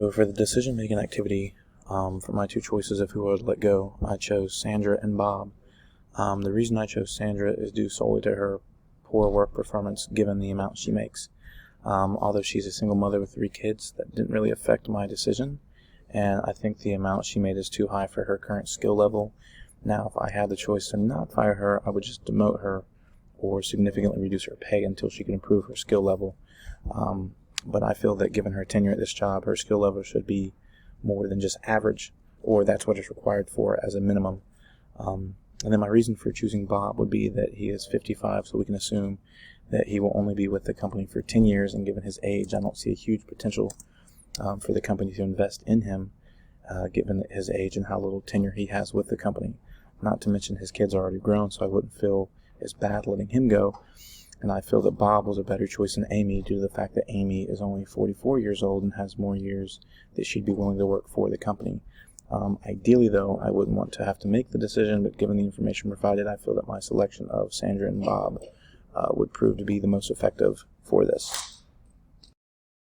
So for the decision-making activity, for my two choices of who I would let go, I chose Sandra and Bob. The reason I chose Sandra is due solely to her poor work performance given the amount she makes. Although she's a single mother with 3 kids, that didn't really affect my decision, and I think the amount she made is too high for her current skill level. Now, if I had the choice to not fire her, I would just demote her or significantly reduce her pay until she could improve her skill level. But I feel that given her tenure at this job, her skill level should be more than just average, or that's what is required for as a minimum. And then my reason for choosing Bob would be that he is 55, so we can assume that he will only be with the company for 10 years, and given his age, I don't see a huge potential for the company to invest in him, given his age and how little tenure he has with the company. Not to mention his kids are already grown, so I wouldn't feel as bad letting him go. And I feel that Bob was a better choice than Amy due to the fact that Amy is only 44 years old and has more years that she'd be willing to work for the company. Ideally, though, I wouldn't want to have to make the decision, but given the information provided, I feel that my selection of Sandra and Bob would prove to be the most effective for this.